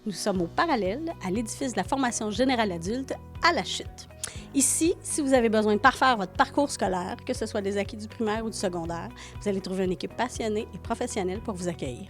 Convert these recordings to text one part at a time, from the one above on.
Nous sommes au parallèle à l'édifice de la formation générale adulte à La Chute. Ici, si vous avez besoin de parfaire votre parcours scolaire, que ce soit des acquis du primaire ou du secondaire, vous allez trouver une équipe passionnée et professionnelle pour vous accueillir.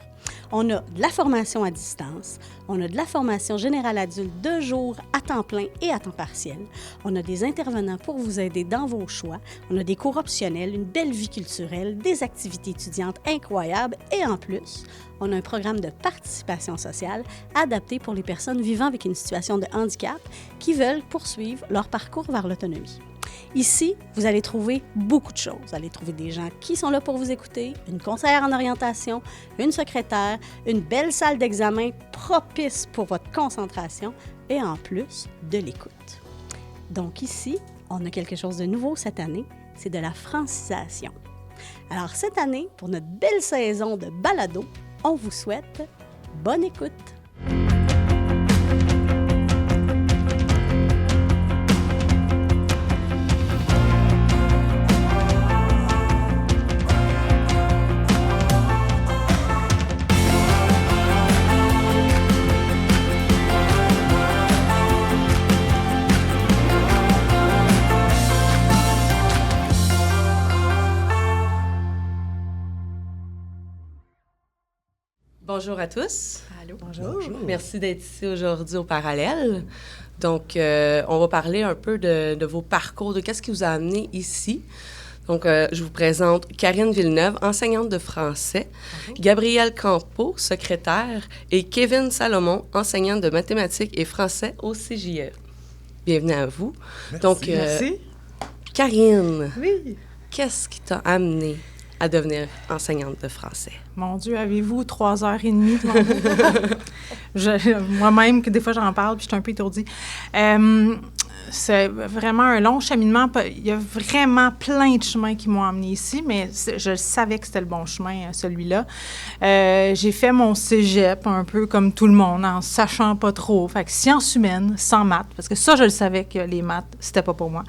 On a de la formation à distance, on a de la formation générale adulte de jour à temps plein et à temps partiel. On a des intervenants pour vous aider dans vos choix. On a des cours optionnels, une belle vie culturelle, des activités étudiantes incroyables et en plus, on a un programme de participation sociale adapté pour les personnes vivant avec une situation de handicap qui veulent poursuivre leur parcours vers l'autonomie. Ici, vous allez trouver beaucoup de choses. Vous allez trouver des gens qui sont là pour vous écouter, une conseillère en orientation, une secrétaire, une belle salle d'examen propice pour votre concentration et en plus, de l'écoute. Donc ici, on a quelque chose de nouveau cette année, c'est de la francisation. Alors cette année, pour notre belle saison de balado, on vous souhaite bonne écoute! Bonjour à tous. Allô. Bonjour. Merci d'être ici aujourd'hui au Parallèle. Donc, on va parler un peu de vos parcours, de qu'est-ce qui vous a amené ici. Donc, je vous présente Karine Villeneuve, enseignante de français, Gabrielle Campeau, secrétaire, et Kevin Salomon, enseignante de mathématiques et français au CJE. Bienvenue à vous. Merci. Donc, Merci. Karine, Oui. qu'est-ce qui t'a amené à devenir enseignante de français? Mon Dieu, avez-vous 3h30 devant vous? Moi-même, que des fois, j'en parle, puis je suis un peu étourdie. C'est vraiment un long cheminement. Il y a vraiment plein de chemins qui m'ont amené ici, mais je savais que c'était le bon chemin, celui-là. J'ai fait mon cégep un peu comme tout le monde, en sachant pas trop. Fait que sciences humaines, sans maths, parce que ça, je le savais que les maths, c'était pas pour moi.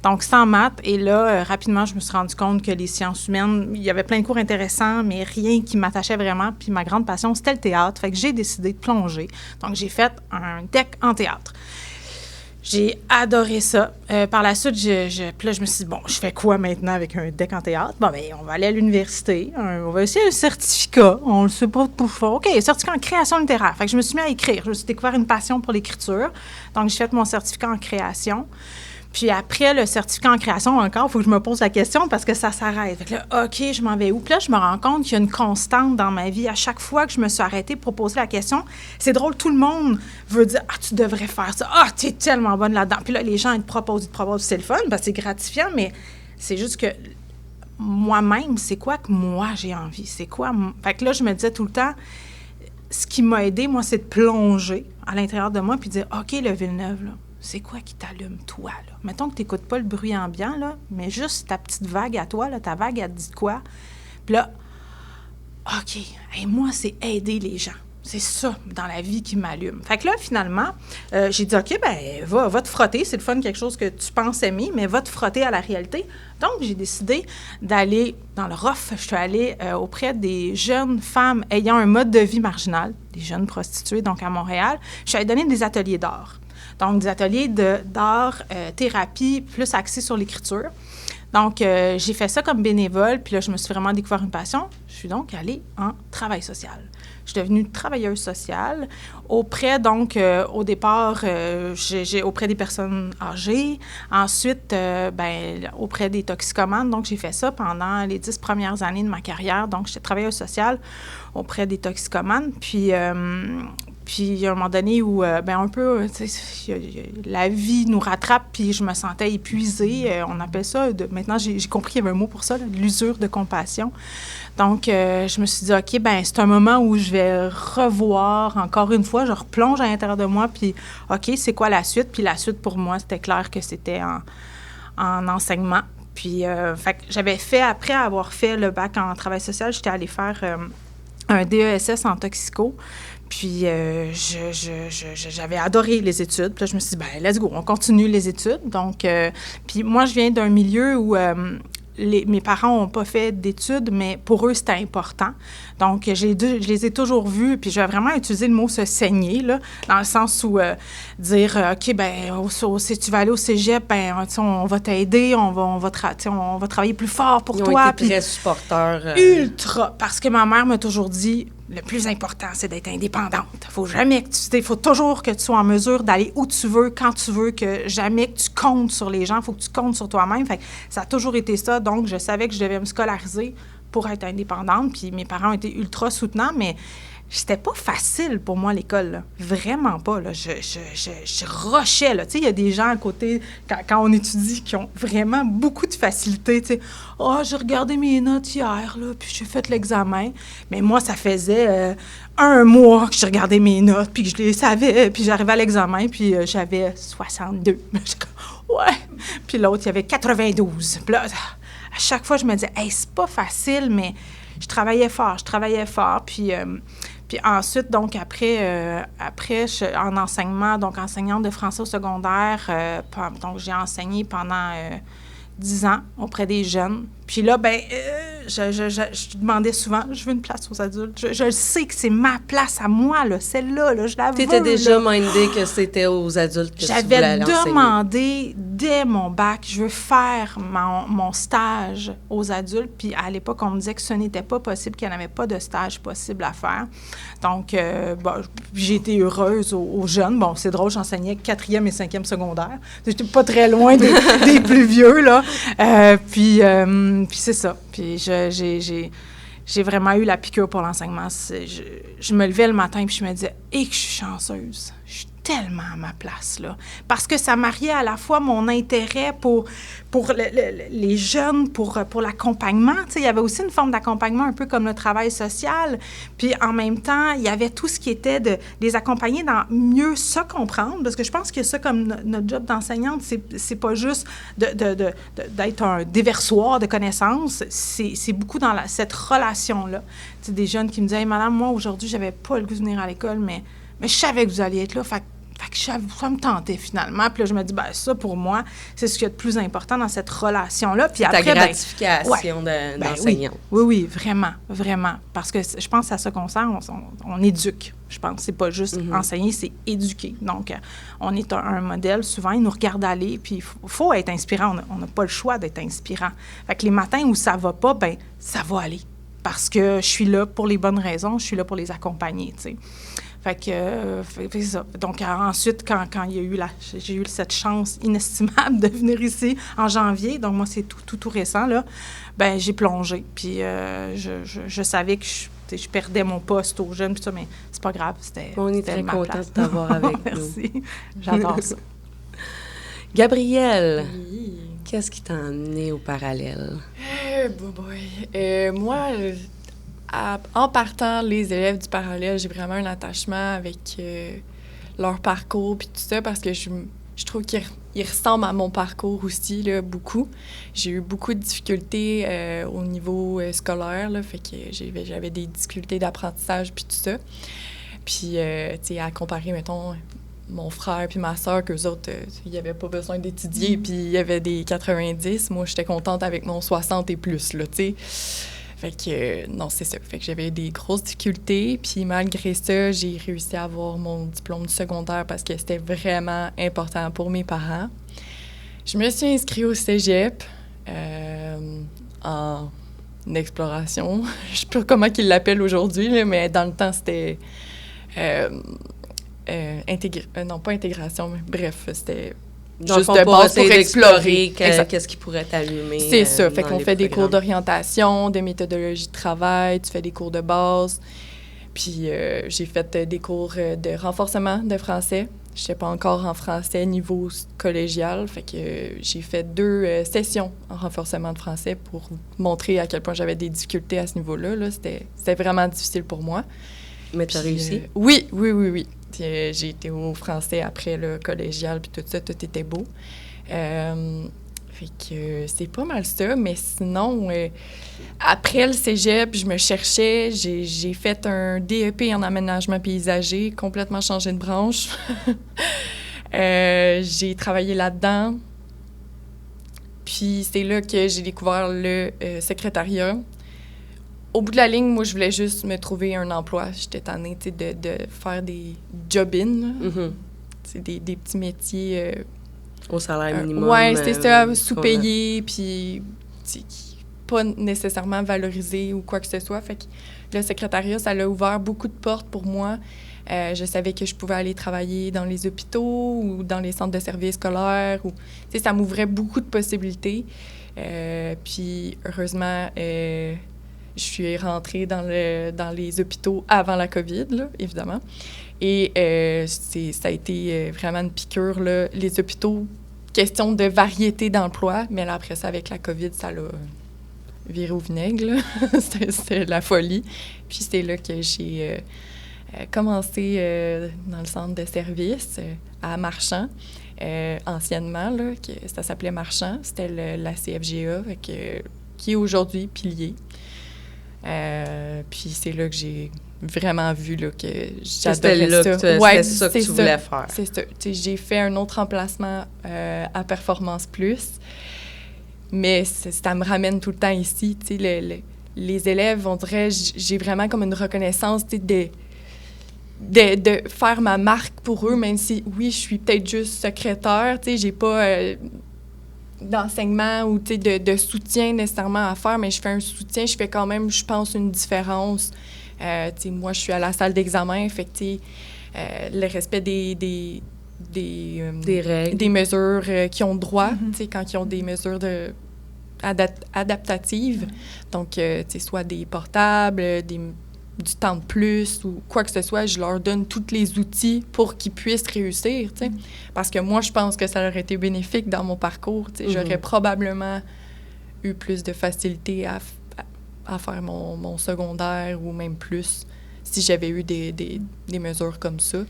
Donc, sans maths. Et là, rapidement, je me suis rendu compte que les sciences humaines, il y avait plein de cours intéressants, mais rien qui m'attachait vraiment. Puis ma grande passion, c'était le théâtre. Fait que j'ai décidé de plonger. Donc, j'ai fait un DEC en théâtre. J'ai adoré ça. Par la suite, puis là, je me suis dit, bon, je fais quoi maintenant avec un DEC en théâtre? Bon, bien, on va aller à l'université. On va essayer un certificat. On ne sait pas pour faire. OK, certificat en création littéraire. Fait que je me suis mis à écrire. Je me suis découvert une passion pour l'écriture. Donc, j'ai fait mon certificat en création. Puis après le certificat en création, encore, il faut que je me pose la question parce que ça s'arrête. Fait que là, OK, je m'en vais où? Puis là, je me rends compte qu'il y a une constante dans ma vie. À chaque fois que je me suis arrêtée pour poser la question, c'est drôle, tout le monde veut dire « Ah, tu devrais faire ça. Ah, tu es tellement bonne là-dedans. » Puis là, les gens, ils te proposent, c'est le fun, parce que c'est gratifiant, mais c'est juste que moi-même, c'est quoi que moi, j'ai envie? C'est quoi? Fait que là, je me disais tout le temps, ce qui m'a aidée, moi, c'est de plonger à l'intérieur de moi puis de dire « OK, le Villeneuve, là, c'est quoi qui t'allume, toi, là? Mettons que tu n'écoutes pas le bruit ambiant, là, mais juste ta petite vague à toi, là, ta vague, elle te dit quoi? Puis là, OK, moi, c'est aider les gens. C'est ça, dans la vie, qui m'allume. Fait que là, finalement, j'ai dit, OK, bien, va te frotter. C'est le fun, quelque chose que tu penses aimer, mais va te frotter à la réalité. Donc, j'ai décidé d'aller dans le rough. Je suis allée auprès des jeunes femmes ayant un mode de vie marginal, des jeunes prostituées, donc à Montréal. Je suis allée donner des ateliers d'art. Donc, des ateliers d'art, thérapie, plus axés sur l'écriture. Donc, j'ai fait ça comme bénévole, puis là, je me suis vraiment découvert une passion. Je suis donc allée en travail social. Je suis devenue travailleuse sociale auprès, donc, au départ, j'ai auprès des personnes âgées. Ensuite, auprès des toxicomanes. Donc, j'ai fait ça pendant les 10 premières années de ma carrière. Donc, j'étais travailleuse sociale auprès des toxicomanes. Puis, il y a un moment donné où, un peu, la vie nous rattrape, puis je me sentais épuisée. On appelle ça, maintenant, j'ai compris qu'il y avait un mot pour ça, là, de l'usure de compassion. Donc, je me suis dit, OK, c'est un moment où je vais revoir, encore une fois, je replonge à l'intérieur de moi, puis OK, c'est quoi la suite? Puis la suite, pour moi, c'était clair que c'était en enseignement. Puis, j'avais fait, après avoir fait le bac en travail social, j'étais allée faire un DESS en toxico. Puis, j'avais adoré les études. Puis là, je me suis dit, let's go, on continue les études. Donc, puis moi, je viens d'un milieu où mes parents n'ont pas fait d'études, mais pour eux, c'était important. Donc, je les ai toujours vus, puis j'ai vraiment utilisé le mot « se saigner », là, dans le sens où dire « OK, bien, si tu vas aller au cégep, bien, on va t'aider, on va travailler plus fort pour toi. » Ils ont été très supporteurs. Ultra! Parce que ma mère m'a toujours dit « Le plus important, c'est d'être indépendante. Faut toujours que tu sois en mesure d'aller où tu veux, quand tu veux, que jamais que tu comptes sur les gens. Il faut que tu comptes sur toi-même. » Fait que ça a toujours été ça. Donc, je savais que je devais me scolariser pour être indépendante. Puis mes parents ont été ultra soutenants, mais c'était pas facile pour moi, l'école, là. Vraiment pas, là. Je rushais, là. Tu sais, il y a des gens à côté, quand on étudie, qui ont vraiment beaucoup de facilité, tu sais. « Ah, j'ai regardé mes notes hier, là, puis j'ai fait l'examen. » Mais moi, ça faisait 1 mois que j'ai regardé mes notes, puis que je les savais, puis j'arrivais à l'examen, puis j'avais 62. Ouais! Puis l'autre, il y avait 92. Puis là, à chaque fois, je me disais « Hey, c'est pas facile, mais je travaillais fort. » Puis ensuite, donc, après en enseignement, donc enseignante de français au secondaire, donc j'ai enseigné pendant 10 ans auprès des jeunes. Puis là, ben, je demandais souvent, je veux une place aux adultes. Je sais que c'est ma place à moi, là, celle-là, là, je la veux. T'étais déjà mindée que c'était aux adultes que tu voulais aller enseigner. J'avais demandé dès mon bac, je veux faire mon stage aux adultes. Puis à l'époque, on me disait que ce n'était pas possible, qu'il n'y en avait pas de stage possible à faire. Donc, j'ai été heureuse aux jeunes. Bon, c'est drôle, j'enseignais 4e et 5e secondaire. J'étais pas très loin des plus vieux, là. Puis c'est ça. Puis j'ai vraiment eu la piqûre pour l'enseignement. Je me levais le matin et je me disais « Et que je suis chanceuse! Je suis tellement à ma place, là. » Parce que ça mariait à la fois mon intérêt pour les jeunes, pour l'accompagnement. Tu sais, il y avait aussi une forme d'accompagnement un peu comme le travail social. Puis en même temps, il y avait tout ce qui était de les accompagner dans mieux se comprendre. Parce que je pense que ça, comme notre job d'enseignante, c'est pas juste d'être un déversoir de connaissances. C'est beaucoup dans cette relation-là. Tu sais, des jeunes qui me disaient « Hey, madame, moi, aujourd'hui, j'avais pas le goût de venir à l'école, mais je savais que vous alliez être là. » Fait que ça me tentait finalement. Puis là, je me dis, ben ça, pour moi, c'est ce qu'il y a de plus important dans cette relation-là. Puis après, ta gratification d'enseignante. Oui, vraiment, vraiment. Parce que je pense que c'est à ça qu'on sert, on éduque. Je pense que c'est pas juste enseigner, c'est éduquer. Donc, on est un modèle. Souvent, ils nous regardent aller, puis il faut être inspirant. On n'a pas le choix d'être inspirant. Fait que les matins où ça va pas, ben ça va aller. Parce que je suis là pour les bonnes raisons, je suis là pour les accompagner, tu sais. Fait que c'est ça. Donc, ensuite, quand j'ai eu cette chance inestimable de venir ici en janvier, donc moi, c'est tout récent, là, ben j'ai plongé. Puis je savais que je perdais mon poste aux jeunes, puis ça, mais c'est pas grave, On est très contents de t'avoir avec nous. Merci. J'adore ça. Gabrielle, qu'est-ce qui t'a emmené au parallèle? Moi... en partant, les élèves du parallèle, j'ai vraiment un attachement avec leur parcours puis tout ça parce que je trouve qu'ils ressemblent à mon parcours aussi, là, beaucoup. J'ai eu beaucoup de difficultés au niveau scolaire, là, fait que j'avais des difficultés d'apprentissage puis tout ça. Puis, tu sais, à comparer, mettons, mon frère puis ma sœur, qu'eux autres, ils n'avaient pas besoin d'étudier puis il y avait des 90. Moi, j'étais contente avec mon 60 et plus, là, tu sais. Fait que, non, c'est ça. Fait que j'avais des grosses difficultés. Puis malgré ça, j'ai réussi à avoir mon diplôme du secondaire parce que c'était vraiment important pour mes parents. Je me suis inscrite au cégep en exploration. Je sais pas comment ils l'appellent aujourd'hui, là, mais dans le temps, c'était... non, pas intégration, mais bref, c'était... Juste de base pour explorer qu'est-ce qui pourrait t'allumer. C'est ça. Fait qu'on fait des cours d'orientation, de méthodologie de travail, tu fais des cours de base. Puis j'ai fait des cours de renforcement de français. Je n'étais pas encore en français niveau collégial. Fait que j'ai fait 2 sessions en renforcement de français pour montrer à quel point j'avais des difficultés à ce niveau-là. Là. C'était vraiment difficile pour moi. Mais tu as réussi? Oui. J'ai été au français après le collégial, puis tout ça, tout était beau. Fait que c'est pas mal ça, mais sinon, après le cégep, je me cherchais. J'ai fait un DEP en aménagement paysager, complètement changé de branche. J'ai travaillé là-dedans. Puis c'est là que j'ai découvert le secrétariat. Au bout de la ligne, moi, je voulais juste me trouver un emploi. J'étais tannée, tu sais, de faire des job-in. C'est des petits métiers... Au salaire minimum. Oui, c'est ça, sous-payé, puis pas nécessairement valorisé ou quoi que ce soit. Fait que le secrétariat, ça l'a ouvert beaucoup de portes pour moi. Je savais que je pouvais aller travailler dans les hôpitaux ou dans les centres de services scolaires. Ça m'ouvrait beaucoup de possibilités. Puis, heureusement, je suis rentrée dans les hôpitaux avant la COVID, là, évidemment. Et ça a été vraiment une piqûre, là. Les hôpitaux, question de variété d'emploi, mais là, après ça, avec la COVID, ça l'a viré au vinaigre, là. C'était la folie. Puis c'est là que j'ai commencé dans le centre de service à Marchand, anciennement, là, ça s'appelait Marchand. C'était la CFGA, qui est aujourd'hui Pilier. Puis c'est là que j'ai vraiment vu là, que j'adorais ça. C'était ça que tu voulais faire. C'est ça. J'ai fait un autre emplacement à Performance Plus, mais ça me ramène tout le temps ici. Les élèves, on dirait, j'ai vraiment comme une reconnaissance de faire ma marque pour eux, même si, oui, je suis peut-être juste secrétaire, j'ai pas d'enseignement ou de soutien nécessairement à faire, mais je fais un soutien, je fais quand même, je pense, une différence. Moi, je suis à la salle d'examen, fait que, le respect des règles, des mesures qui ont droit, quand ils ont des mesures adaptatives, donc, soit des portables, du temps de plus ou quoi que ce soit, je leur donne tous les outils pour qu'ils puissent réussir, Parce que moi, je pense que ça aurait été bénéfique dans mon parcours, J'aurais probablement eu plus de facilité à faire mon secondaire ou même plus si j'avais eu des mesures comme ça.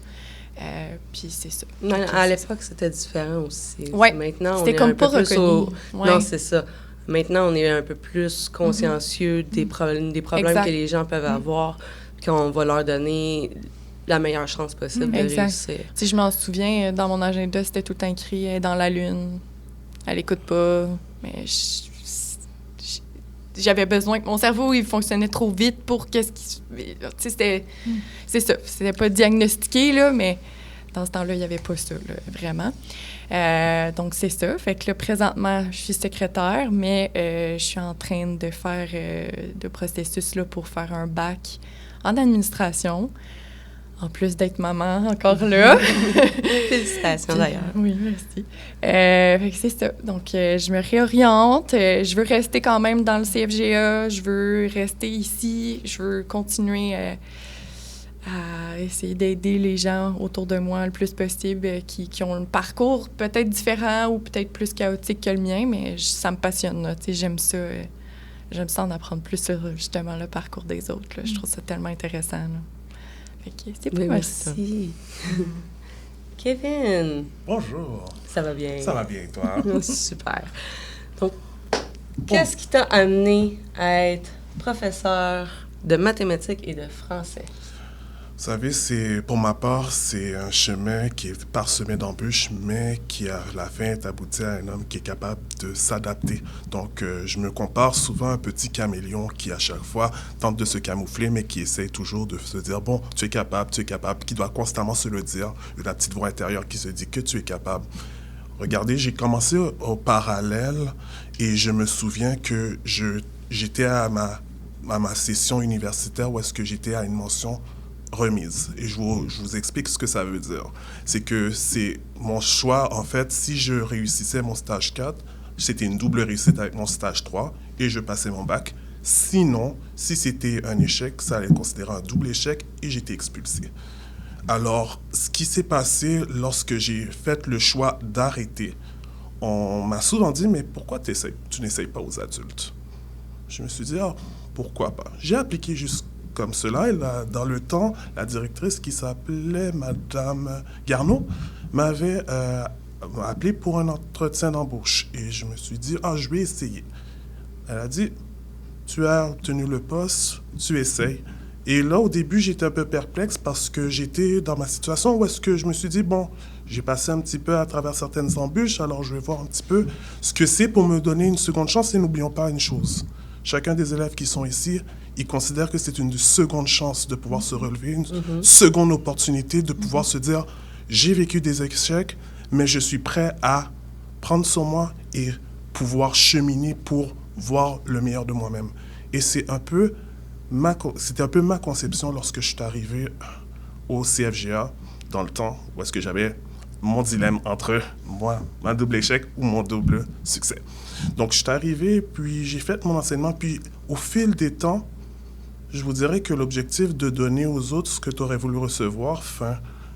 Puis c'est ça. À l'époque, c'était différent aussi. Ouais, maintenant, c'était comme pas reconnu. Non, c'est ça. Maintenant, on est un peu plus consciencieux des problèmes que les gens peuvent avoir, qu'on va leur donner la meilleure chance possible de réussir. Je m'en souviens, dans mon agenda, c'était tout le temps écrit « Elle est dans la lune, elle écoute pas », mais j'avais besoin que mon cerveau, il fonctionnait trop vite pour c'était pas diagnostiqué, là, mais dans ce temps-là, il n'y avait pas ça, là, vraiment. Donc, c'est ça. Fait que là, présentement, je suis secrétaire, mais je suis en train de faire le processus là, pour faire un bac en administration, en plus d'être maman encore là. Félicitations, d'ailleurs. Oui, merci. Fait que c'est ça. Donc, je me réoriente. Je veux rester quand même dans le CFGA. Je veux rester ici. Je veux continuer à essayer d'aider les gens autour de moi le plus possible qui ont un parcours peut-être différent ou peut-être plus chaotique que le mien, mais ça me passionne. Là, j'aime ça. J'aime ça en apprendre plus sur, justement, le parcours des autres. Là. Je trouve ça tellement intéressant. Là. Fait que c'est pas mal ça. Merci. Kevin. Bonjour. Ça va bien? Ça va bien, toi? Super. Donc, qu'est-ce qui t'a amené à être professeur de mathématiques et de français? Vous savez, pour ma part, c'est un chemin qui est parsemé d'embûches, mais qui, à la fin, est abouti à un homme qui est capable de s'adapter. Donc, je me compare souvent à un petit caméléon qui, à chaque fois, tente de se camoufler, mais qui essaie toujours de se dire, bon, tu es capable, qui doit constamment se le dire. La petite voix intérieure qui se dit que tu es capable. Regardez, j'ai commencé au parallèle et je me souviens que j'étais à ma session universitaire où est-ce que j'étais à une mention remise. Et je vous explique ce que ça veut dire. C'est que c'est mon choix, en fait, si je réussissais mon stage 4, c'était une double réussite avec mon stage 3 et je passais mon bac. Sinon, si c'était un échec, ça allait être considéré un double échec et j'étais expulsé. Alors, ce qui s'est passé lorsque j'ai fait le choix d'arrêter, on m'a souvent dit, mais pourquoi tu n'essayes pas aux adultes? Je me suis dit, pourquoi pas? J'ai appliqué juste comme cela, et là, dans le temps, la directrice qui s'appelait Madame Garneau m'avait appelé pour un entretien d'embauche. Et je me suis dit, je vais essayer. Elle a dit, tu as obtenu le poste, tu essayes. Et là, au début, j'étais un peu perplexe parce que j'étais dans ma situation où est-ce que je me suis dit, bon, j'ai passé un petit peu à travers certaines embûches, alors je vais voir un petit peu ce que c'est pour me donner une seconde chance. Et n'oublions pas une chose, chacun des élèves qui sont ici, ils considèrent que c'est une seconde chance de pouvoir se relever, une seconde opportunité de pouvoir se dire, j'ai vécu des échecs, mais je suis prêt à prendre sur moi et pouvoir cheminer pour voir le meilleur de moi-même. Et c'était un peu ma conception lorsque je suis arrivé au CFGA, dans le temps où est-ce que j'avais mon dilemme entre moi, ma double échec ou mon double succès. Donc, je suis arrivé, puis j'ai fait mon enseignement, puis au fil des temps, je vous dirais que l'objectif de donner aux autres ce que tu aurais voulu recevoir,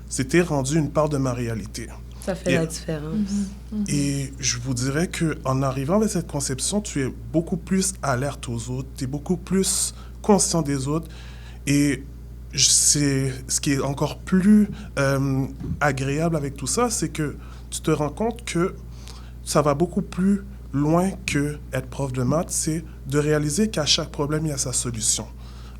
c'était rendu une part de ma réalité. Ça fait la différence. Et je vous dirais qu'en arrivant avec cette conception, tu es beaucoup plus alerte aux autres, tu es beaucoup plus conscient des autres. Et c'est ce qui est encore plus agréable avec tout ça, c'est que tu te rends compte que ça va beaucoup plus loin que être prof de maths, c'est de réaliser qu'à chaque problème, il y a sa solution.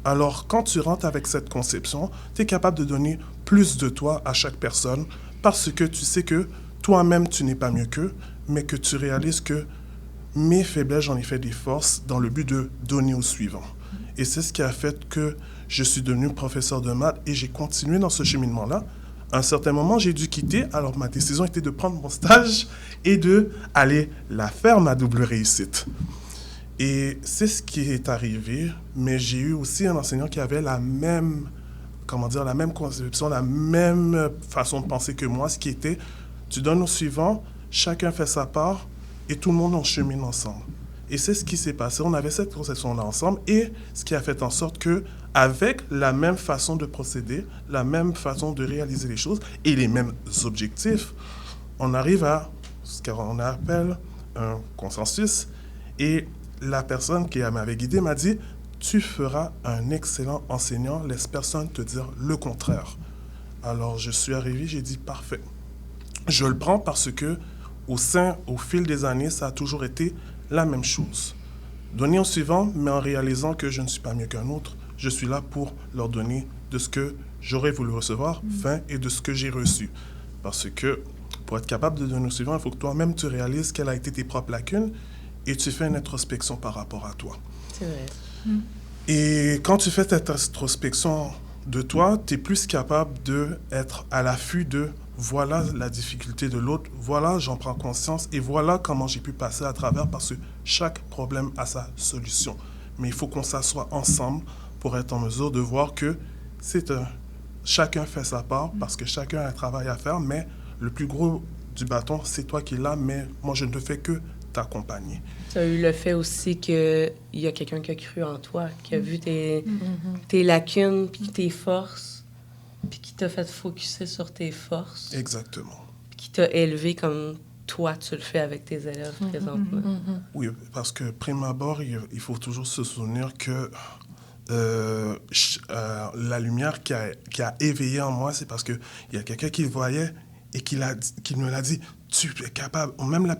Alors, quand tu rentres avec cette conception, tu es capable de donner plus de toi à chaque personne parce que tu sais que toi-même, tu n'es pas mieux qu'eux, mais que tu réalises que mes faiblesses, j'en ai fait des forces dans le but de donner au suivant. Et c'est ce qui a fait que je suis devenu professeur de maths et j'ai continué dans ce cheminement-là. À un certain moment, j'ai dû quitter, alors ma décision était de prendre mon stage et d'aller la faire, ma double réussite. Et c'est ce qui est arrivé, mais j'ai eu aussi un enseignant qui avait la même conception, la même façon de penser que moi, ce qui était, tu donnes au suivant, chacun fait sa part et tout le monde en chemine ensemble. Et c'est ce qui s'est passé. On avait cette conception-là ensemble et ce qui a fait en sorte que, avec la même façon de procéder, la même façon de réaliser les choses et les mêmes objectifs, on arrive à ce qu'on appelle un consensus. Et la personne qui m'avait guidé m'a dit « Tu feras un excellent enseignant, laisse personne te dire le contraire. » Alors, je suis arrivé, j'ai dit « Parfait. » Je le prends parce que, au fil des années, ça a toujours été la même chose. Donner au suivant, mais en réalisant que je ne suis pas mieux qu'un autre, je suis là pour leur donner de ce que j'aurais voulu recevoir, et de ce que j'ai reçu. Parce que pour être capable de donner au suivant, il faut que toi-même tu réalises quelles ont été tes propres lacunes et tu fais une introspection par rapport à toi. C'est vrai. Et quand tu fais cette introspection de toi, tu es plus capable d'être à l'affût de voilà la difficulté de l'autre, voilà j'en prends conscience et voilà comment j'ai pu passer à travers parce que chaque problème a sa solution. Mais il faut qu'on s'assoie ensemble pour être en mesure de voir que chacun fait sa part parce que chacun a un travail à faire, mais le plus gros du bâton, c'est toi qui l'as, mais moi je ne fais que t'accompagner. Tu as eu le fait aussi qu'il y a quelqu'un qui a cru en toi, qui a vu tes lacunes, puis tes forces, puis qui t'a fait focusser sur tes forces. Exactement. Qui t'a élevé comme toi, tu le fais avec tes élèves présentement. Oui, parce que prime abord, il faut toujours se souvenir que la lumière qui a éveillé en moi, c'est parce qu'il y a quelqu'un qui le voyait et qui me l'a dit, tu es capable, même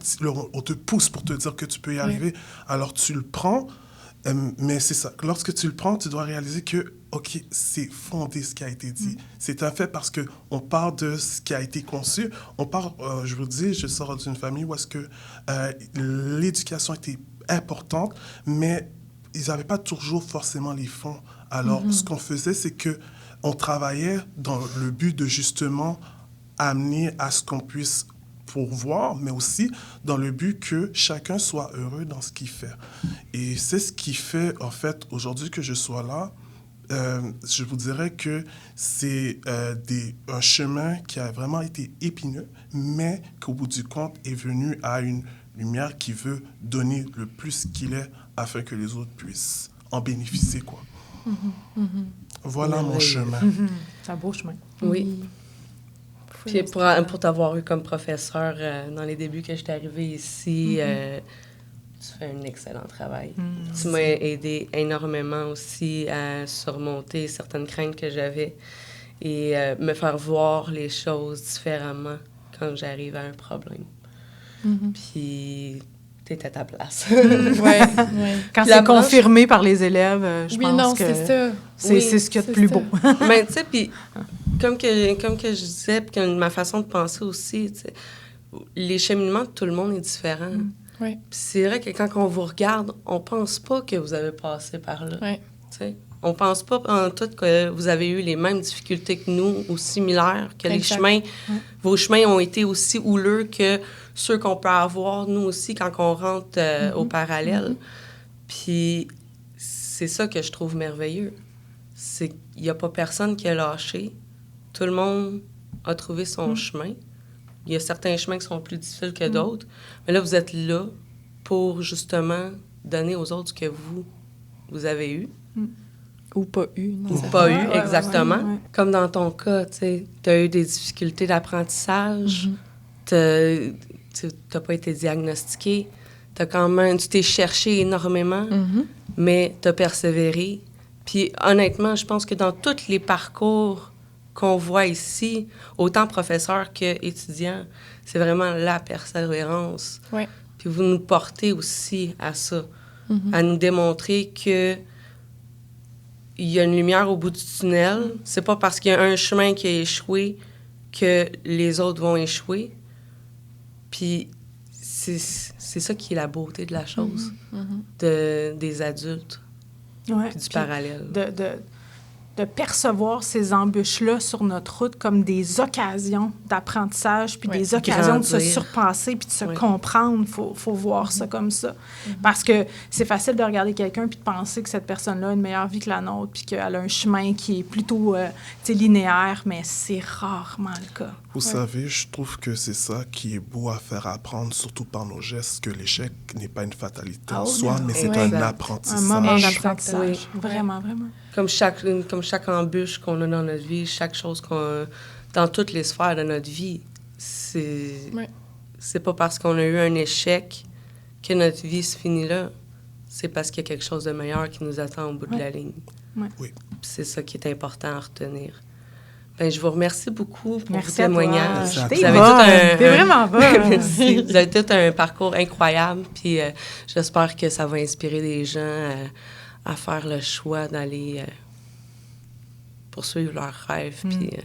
on te pousse pour te dire que tu peux y arriver, alors tu le prends, mais c'est ça, lorsque tu le prends, tu dois réaliser que, OK, c'est fondé ce qui a été dit. C'est un fait parce qu'on part de ce qui a été conçu, je vous dis, je sors d'une famille où est-ce que l'éducation était importante, mais ils n'avaient pas toujours forcément les fonds. Alors, ce qu'on faisait, c'est qu'on travaillait dans le but de justement amener à ce qu'on puisse pourvoir, mais aussi dans le but que chacun soit heureux dans ce qu'il fait. Et c'est ce qui fait, en fait, aujourd'hui que je sois là. Je vous dirais que c'est un chemin qui a vraiment été épineux, mais qu'au bout du compte est venu à une lumière qui veut donner le plus qu'il est afin que les autres puissent en bénéficier, quoi. Voilà mon chemin. C'est un beau chemin. Oui. Puis pour t'avoir eu comme professeur dans les débuts que j'étais arrivée ici, tu fais un excellent travail. Tu m'as aidé énormément aussi à surmonter certaines craintes que j'avais et me faire voir les choses différemment quand j'arrive à un problème. Puis t'es à ta place. Ouais. Quand Puis la c'est branche- confirmé par les élèves, je Oui, pense non, que c'est ça. Oui, c'est ce qu'il y a de c'est plus ça. beau. Mais tu sais, puis comme que je disais, puis que ma façon de penser aussi, tu sais, les cheminements de tout le monde est différent. Oui. Puis c'est vrai que quand on vous regarde, on pense pas que vous avez passé par là. Oui. Tu sais, on pense pas en tout que vous avez eu les mêmes difficultés que nous ou similaires, que les Exact. chemins, vos chemins ont été aussi houleux que ceux qu'on peut avoir nous aussi quand on rentre au parallèle. Puis c'est ça que je trouve merveilleux. C'est qu'il n'y a pas personne qui a lâché. Tout le monde a trouvé son chemin. Il y a certains chemins qui sont plus difficiles que d'autres. Mais là, vous êtes là pour justement donner aux autres ce que vous avez eu. Ou pas eu. Non, Ou ça pas fait- eu, exactement. ouais. Comme dans ton cas, tu as eu des difficultés d'apprentissage, tu n'as pas été diagnostiqué, tu t'es cherché énormément, mais tu as persévéré. Puis honnêtement, je pense que dans tous les parcours qu'on voit ici, autant professeurs qu'étudiants, c'est vraiment la persévérance. Ouais. Puis vous nous portez aussi à ça, à nous démontrer que il y a une lumière au bout du tunnel. C'est pas parce qu'il y a un chemin qui a échoué que les autres vont échouer. Puis c'est ça qui est la beauté de la chose, des adultes, Ouais, puis du puis parallèle. de percevoir ces embûches-là sur notre route comme des occasions d'apprentissage, puis Ouais. des occasions de se Grandir. surpasser, puis de se Ouais. comprendre. Faut voir ça comme ça. Parce que c'est facile de regarder quelqu'un puis de penser que cette personne-là a une meilleure vie que la nôtre, puis qu'elle a un chemin qui est plutôt linéaire, mais c'est rarement le cas. Vous savez, je trouve que c'est ça qui est beau à faire apprendre, surtout par nos gestes, que l'échec n'est pas une fatalité en Oh, soi, non. mais c'est Exact. un Un apprentissage. moment Exactement. d'apprentissage. Oui. Vraiment, vraiment. Comme chaque embûche qu'on a dans notre vie, chaque chose dans toutes les sphères de notre vie, c'est pas parce qu'on a eu un échec que notre vie se finit là. C'est parce qu'il y a quelque chose de meilleur qui nous attend au bout de la ligne. Ouais. Oui. Puis c'est ça qui est important à retenir. Ben, je vous remercie beaucoup pour Merci vos à toi. témoignages. Merci à T'es Vous avez bonne. tout T'es vraiment bonne. Merci. Vous avez tout un parcours incroyable. Puis j'espère que ça va inspirer des gens à faire le choix d'aller poursuivre leurs rêves. Puis qu'ils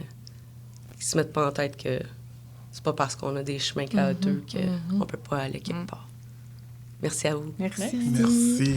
se mettent pas en tête que c'est pas parce qu'on a des chemins chaotiques qu'on peut pas aller quelque part. Merci à vous. Merci. Merci.